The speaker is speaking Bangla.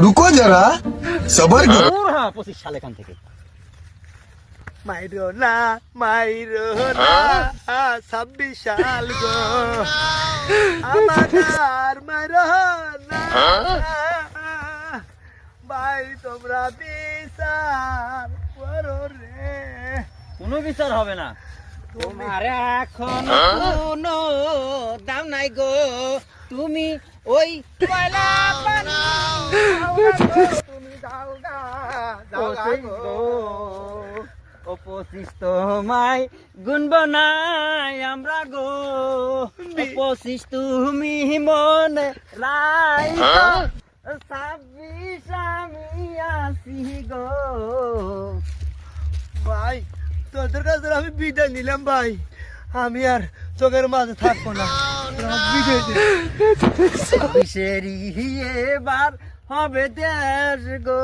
रुको जरा सबर करो। হ্যাঁ 25 সাল এখান থেকে। মাইরো না 26 সাল গো আমার আর মাইরো না ভাই তোমরা বিচার করো রে। কোনো বিচার হবে না। তোমার এখন কোনো দাম নাই গো, তুমি ওই কয়লা পানি তুমি যাও গা গো। ও 25 তোমায় গুনব নাই আমরা গো, 25 তুমি মনে রাখো, 26 আমি আসি গো। ভাই তোদের কাছে আমি বিদায় নিলাম ভাই, আমি আর চোখের মাঝে থাকবো না, বিদায় দে। 26 এবার হবে দেশ গো।